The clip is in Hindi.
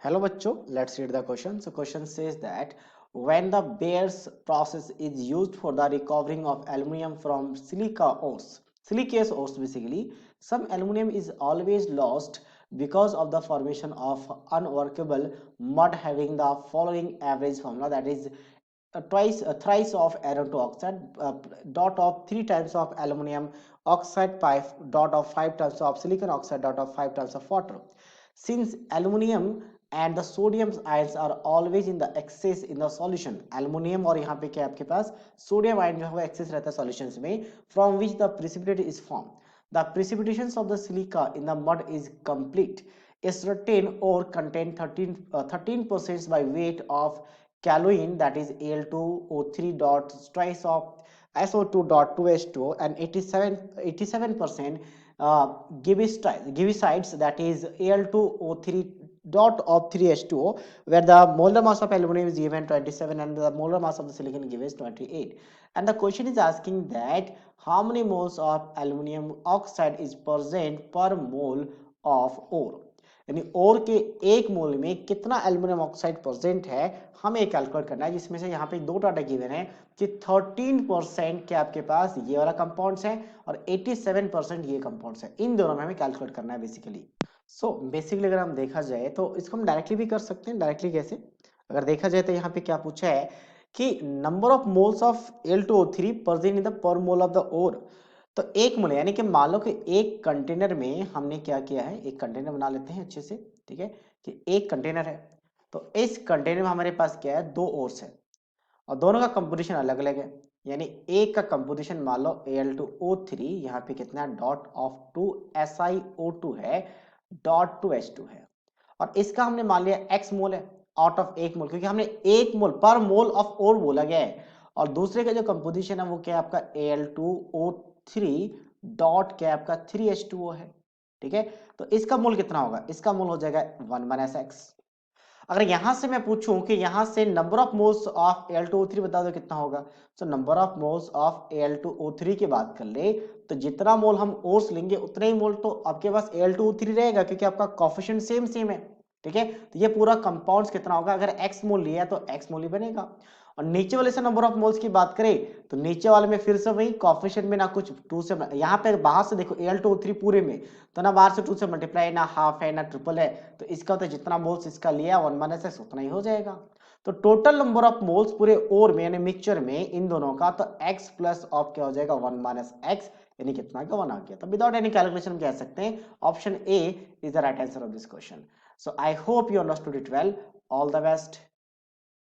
Hello bachcho, let's read the question. So question says that when the Bayer's process is used for the recovering of aluminum from siliceous ores basically, some aluminum is always lost because of the formation of unworkable mud having the following average formula, that is thrice of iron to oxide dot of 3 times of aluminum oxide pi dot of 5 times of silicon oxide dot of 5 times of water. Since aluminum and the sodium ions are always in the excess in the solution, aluminum और यहाँ पे क्या आपके पास सोडियम आयन जो है एक्सेस रहता है सॉल्यूशंस में, from which the precipitate is formed. The precipitations of the silica in the mud is complete. A certain ore contain 13% by weight of Caloine, that is Al2O3 dot twice of SO2 dot 2H2, and 87% gibicides, that is Al2O3 dot of 3H2O, where the molar mass of aluminum is given 27 and the molar mass of the silicon given is 28. And the question is asking that how many moles of aluminum oxide is present per mole of ore, यानी ओर के एक मोल में कितना एल्यूमिनियम ऑक्साइड प्रेजेंट है हमें कैलकुलेट करना है, जिसमें से यहाँ पे दो डाटा गिवन है कि 13% के आपके पास ये वाला कंपाउंड्स है और 87% ये कंपाउंड्स है, इन दोनों में हमें कैलकुलेट करना है बेसिकली. सो बेसिकली अगर हम देखा जाए तो इसको हम डायरेक्टली भी कर सकते हैं. डायरेक्टली कैसे? अगर देखा जाए तो यहाँ पे क्या पूछा है कि number of moles of Al2O3 present in the पर मोल ऑफ द ओर. तो एक मोल यानी कि मान लो कि एक कंटेनर में हमने क्या किया है, एक कंटेनर बना लेते हैं अच्छे से, ठीक है, कि एक कंटेनर है. तो इस कंटेनर में हमारे पास क्या है, दो ओर्स है और दोनों का कंपोजिशन अलग अलग है. यानी एक का कंपोजिशन मान लो Al2O3, यहाँ पे कितना है डॉट ऑफ 2 SiO2 है डॉट 2H2 है, और इसका हमने मान लिया x मोल है आउट ऑफ एक मोल, क्योंकि हमने एक मोल पर मोल ऑफ ओर बोला गया है. और दूसरे का जो कंपोजिशन है वो क्या है आपका Al2O3 डॉट क्या आपका 3H2O है. ठीक है, तो इसका मोल कितना होगा, इसका मोल हो जाएगा 1 - x. अगर यहां से मैं पूछूं कि यहां से number of moles of Al2O3 बता दो कितना होगा, तो number of moles of Al2O3 की बात कर ले तो जितना मोल हम ओर्स लेंगे उतने ही मोल तो आपके पास Al2O3 रहेगा, क्योंकि आपका कोफिशिएंट सेम सेम है. ठीक है, तो ये पूरा कंपाउंड्स कितना होगा, अगर x मोल लिया है तो x मोल ही बनेगा. और नीचे वाले से नंबर ऑफ मोल्स की बात करें तो नीचे वाले में फिर से वही कोफिशिएंट में ना कुछ 2 से, यहाँ पे बाहर से देखो Al2O3 पूरे में तो ना बाहर से 2 से मल्टीप्लाई, ना हाफ है ना ट्रिपल है, तो इसका तो जितना मोल्स इसका लिया 1 - x उतना ही हो जाएगा. तो टोटल नंबर ऑफ मोल्स पूरे ओर में यानी मिक्सचर में इन दोनों का तो x प्लस ऑफ क्या हो जाएगा 1 - x, यानी कितना का 1 आ गया. तो विदाउट एनी कैलकुलेशन कह सकते हैं option A is the right answer of this question. So I hope you understood it well. All the best.